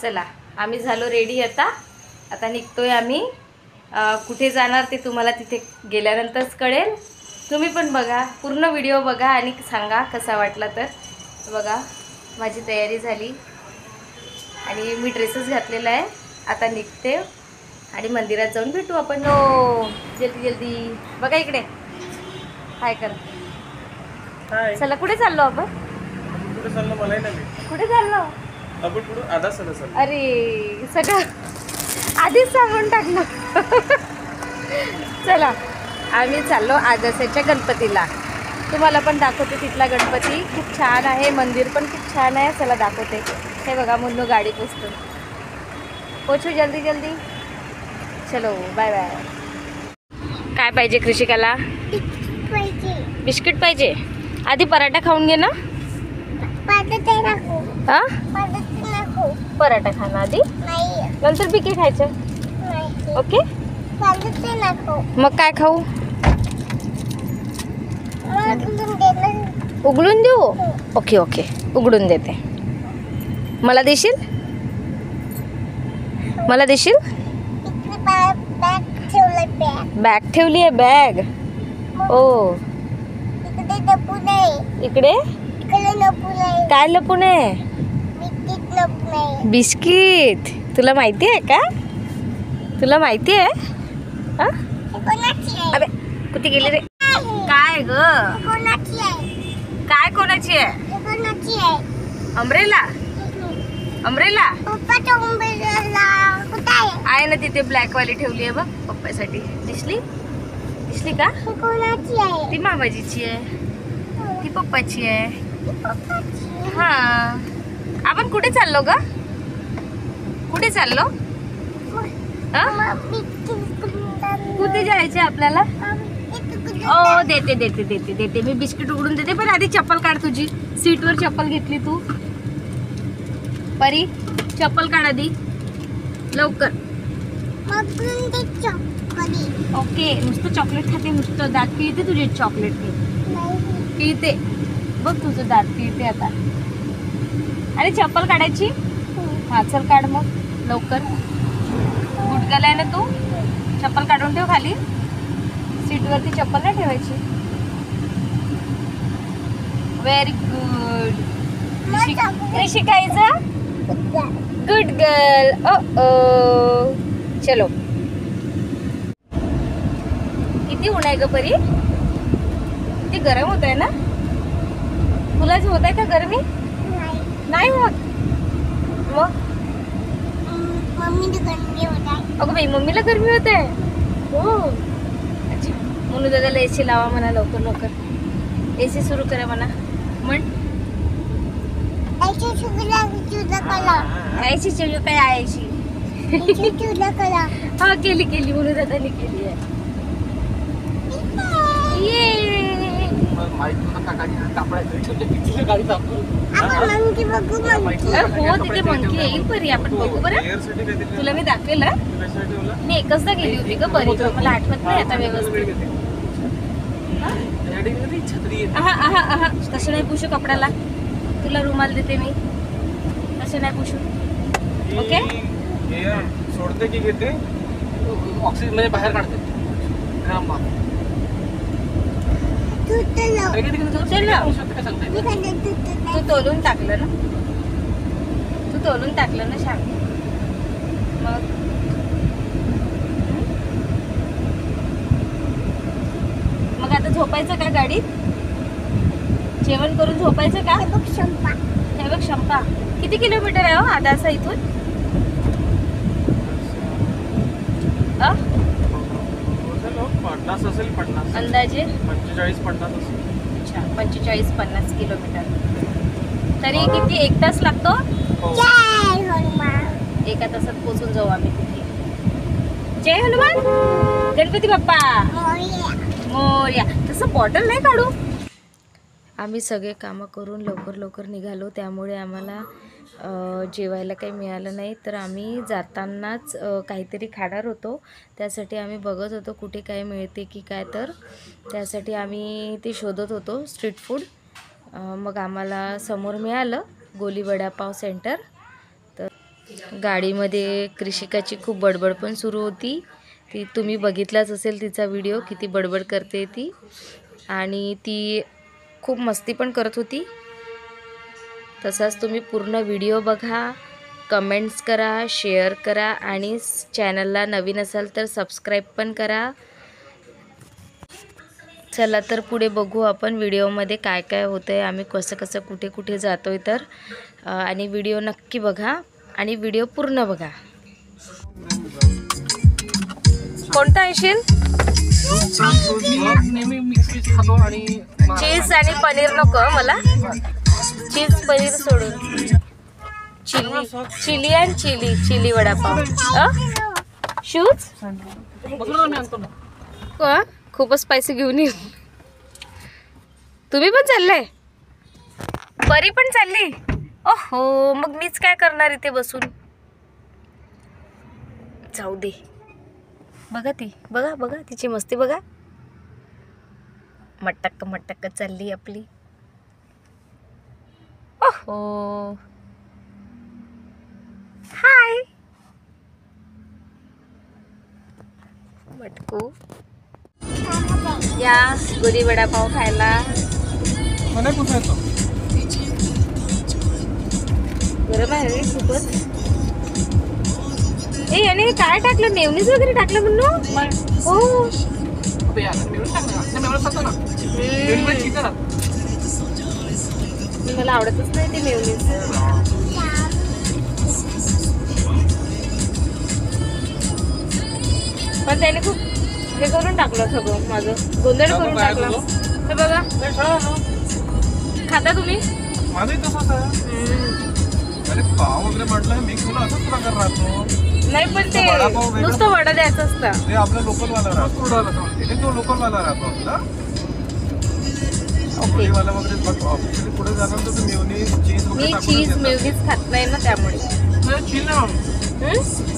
चला आम्ही झालो रेडी आता निघतोय आम्ही। कुठे जाणार ते तुम्हाला तिथे गेल्यानंतरच कळेल। तुम्ही पण बघा, पूर्ण व्हिडिओ बघा आणि सांगा कसा वाटला तर। बघा माझी तयारी झाली आणि मी ड्रेसेस घातलेला आहे। आता निघते आणि मंदिरात जाऊन भेटू आपण। जल्दी जल्दी बघा इकडे हाय कर। चला कुठे चाललो आपण? कुठे चाललो मला नाही माहिती। कुठे चाललो आपण पुढे आधा चाललो। अरे सगळं आधीच सांगून टाकलं। चला आम्ही चाललो आदर्शच्या गणपतीला। तुम्हाला पण दाखवते तिथला गणपती, खूप छान आहे, मंदिर पण खूप छान आहे। चला दाखवते। हे बघा मुन्नू गाडी पोचू जल्दी जल्दी। चलो बाय बाय। काय पाहिजे कृषिकाला? बिस्किट पाहिजे। आधी पराठा खाऊन घे ना। हा पराठा खाणं आधी, नंतर बिके खायचं। ओके मग काय खाऊ? उघडून देऊ? ओके ओके उघडून देते। मला देशील? मला देशील? बॅग ठेवली आहे बॅग। ओ इकडे काय लपून आहे? बिस्किट। तुला माहिती आहे का? तुला माहिती आहे? अबे कुठे गेली रे? काय ग? काय कोणाची आहे? अम्ब्रेला। अम्ब्रेला आहे ना तिथे, ब्लॅक वाली ठेवली आहे बघ पप्पासाठी। दिसली का? ती मामाजीची आहे, ती पप्पाची आहे। हा आपण कुठे चाललो ग? कुठे चाललो? कुठे जायचे आपल्याला? ओ देते देते देते देते मी बिस्किट उघडून देते, पण आधी चप्पल काढ तुझी। सीटवर चप्पल घेतली तू। परी चप्पल काढ आधी लवकर। ओके नुसतं चॉकलेट खाते, नुसतं दात पिळते तुझे चॉकलेट पिळते बघ, तुझं दात पिळते आता। अरे चप्पल काढायची। हा चल काढ मग लवकर। गुडघ्याला ना तू चप्पल काढून ठेव खाली, सीटवरती चप्पल नाही ठेवायची। व्हेरी गुड शिकायचं। Good girl. ओ चलो। किती ऊन आहे ग परी? किती गरम होत आहे ना? तुलाच होत आहे का गरमी? नाही होत मग? अगं बाई मम्मीला गरमी होत आहे। हो अच्छा, म्हणून दादाला एसी लावा म्हणा लवकर लवकर। एसी सुरू करा म्हणा म्हण। ऐशी चलो काय आयशी हा केली म्हणून दादाने केली आहे। हो तिथे मंकी येईल परी, आपण बघू बरं। तुला मी दाखवेल, मी एकचदा गेली होती ग परी, मला आठवत नाही आता व्यवस्थित। तसं नाही पुशू कपड्याला, तुला रुमाल देते मी, तसं नाही पुशू। ओके सोडते की घेते ऑक्सिजन मध्ये बाहेर काढते। तू तोलून टाकलं ना शांत। मग आता झोपायचं का गाडीत? जेवण करून झोपायचं का? हे बघ शंपा किती किलोमीटर आहे हो आदासा इथून? अंदाजे 45-50 असेल। अच्छा 45-50 किलोमीटर। तरी किती एक तास लागतो? एका तासात पोहोचून जाऊ आम्ही तिथे। जय हनुमान गणपती बाप्पा मोरया। तसं बॉटल नाही काढू। आम्ही सगळे कामं करून लवकर निघालो, त्यामुळे आम्हाला जेवायला काही मिळालं नाही। तर आम्ही जातानाच काहीतरी खाणार होतो, त्यासाठी आम्ही बघत होतो कुठे काय मिळते की काय, तर त्यासाठी आम्ही ते शोधत होतो स्ट्रीट फूड। मग आम्हाला समोर मिळालं गोली वडापाव सेंटर। तर गाडीमध्ये कृषिकाची खूप बडबड पण सुरू होती. ती तुम्ही बघितलाच असेल तिचा व्हिडिओ, किती बडबड करते ती. आणि ती खूप मस्ती पण करत होती. तसाच तुम्ही पूर्ण व्हिडिओ बघा, कमेंट्स करा, शेअर करा आणि चॅनलला नवीन असाल तर सबस्क्राईब पण करा. चला तर पुढे बघू आपण व्हिडिओमध्ये काय काय होतं आहे, आम्ही कसं कसं कुठे कुठे जातो आहे तर. आणि व्हिडिओ नक्की बघा आणि व्हिडिओ पूर्ण बघा. कोणता येशील? चीज आणि पनीर नको मला. चीज पनीर सोडून चिली आणि चिली वडापाव. शूज खूपच पैसे घेऊन ये. तुम्ही पण चाललाय? परी पण चालली? ओहो, मग मीच काय करणार इथे बसून. जाऊ दे. बघा ती, बघा बघा तिची मस्ती बघा. मटक मटक चालली आपली. ओहो, हाय मटकू. या गोदी वडापाव खायला. गरम आहे रे खूपच. ए याने काय टाकलं, मेयोनीज वगैरे टाकलं म्हणून. हो मला आवडतच नाही ते मेयोनीज. पण त्याने खूप हे करून टाकलं सगळं, माझं गोंधळ करून टाकलं. हे बघा, खाता तुम्ही? पाव वगैरे म्हटलं मी तुला असंच प्रकार राहतो. नाही पण ते नुसतं वडा द्यायचं असतं. ते आपला लोकल वाला राहतो. तो लोकल वाला राहतो आपला. वाला वगैरे ऑफिशियली पुढे जाणार तर मेयोनीज चीज वगैरे. मी चीज मेयोनीज खात नाही ना त्यामुळे. चीज नाही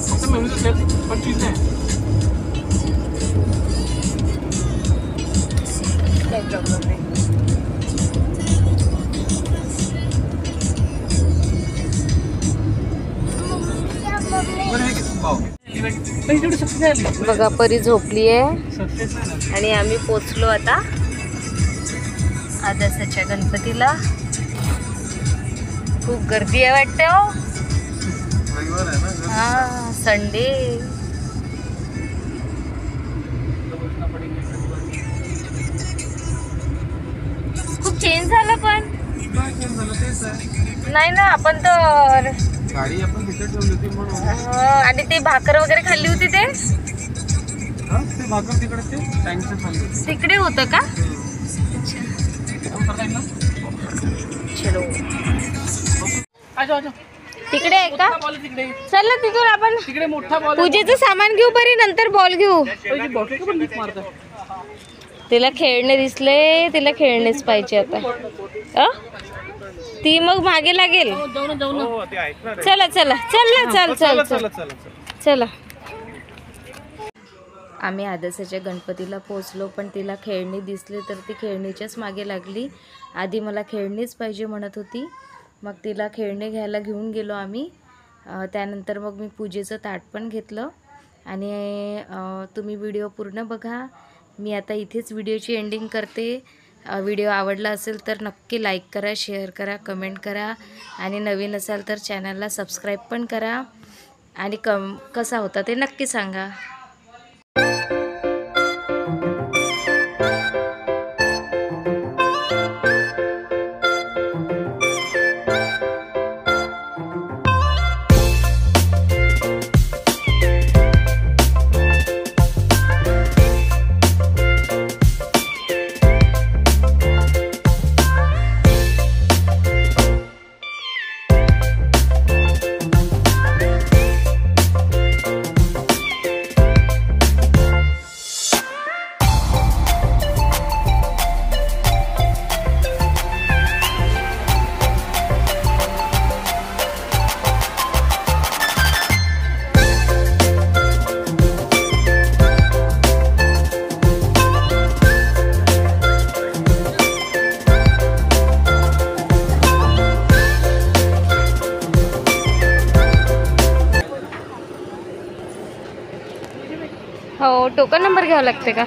फक्त मेयोनीज पण चीज नाही. काही प्रॉब्लेम नाही. बघा परी झोपली आहे आणि आम्ही पोचलो आता आदर्शच्या गणपतीला. खूप गर्दी आहे वाटतं. हा संडे. खूप चेंज झालं पण नाही ना. आपण तर गाडी आपण तिथे ठेवली होती म्हणून. आणि ते भाकर वगैरे खाल्ली होती ते भाकर तिकडे ते टँकचं खाल्ली तिकडे होतं का? तिकडे आहे का? चल ना तिथून आपण तिकडे मोठा बॉल. पूजेचं सामान घेऊ बरी, नंतर बॉल घेऊ. तिला खेळणे दिसले, तिला खेळणेच पाहिजे आता. ती मग मागे लागेल. चला चला चल चल चल चल चला. आम्ही आदर्शच्या गणपतीला पोचलो पण तिला खेळणी दिसले तर ती खेळणीच्याच मागे लागली. आधी मला खेळणीच पाहिजे म्हणत होती. मग तिला खेळणे घ्यायला घेऊन गेलो आम्ही. त्यानंतर मग मी पूजेचं ताट पण घेतलं. आणि तुम्ही व्हिडिओ पूर्ण बघा. मी आता इथेच व्हिडिओची एंडिंग करते. व्हिडिओ आवडला असेल तर नक्की लाईक करा, शेअर करा, कमेंट करा आणि नवीन असाल तर चॅनलला सबस्क्राईब पण करा. आणि कसा होता ते नक्की सांगा. हो, टोकन नंबर घ्यावा लागते का?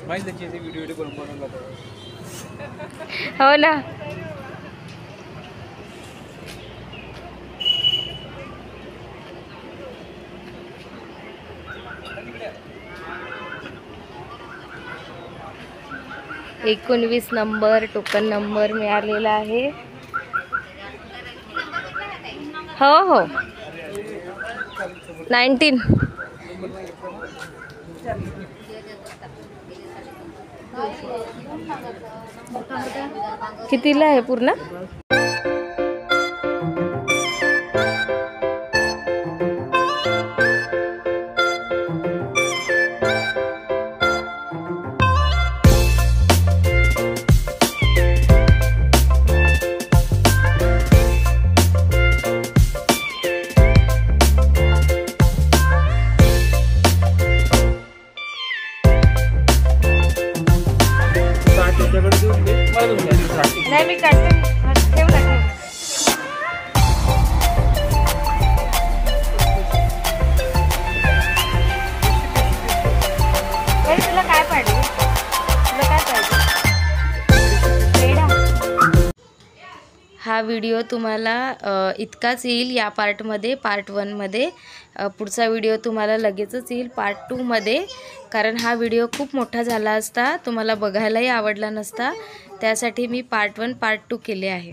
माहिती त्याची व्हिडिओ बनवून हो ना. एकोणवीस नंबर टोकन नंबर मिळालेला आहे. हो हो 19. कितीला आहे पूर्ण? नाही मी काढते. ठेव ना ठेव. तुला काय पाहिजे? तुला काय पाहिजे? हा व्हिडिओ तुम्हाला इतकाच येईल या पार्टमध्ये, पार्ट 1मध्ये. पुढचा व्हिडिओ तुम्हाला लगेचच येईल पार्ट 2मध्ये, कारण हा व्हिडिओ खूप मोठा झाला असता, तुम्हाला बघायलाही आवडला नसता. त्यासाठी मी पार्ट 1 पार्ट 2 केले आहे.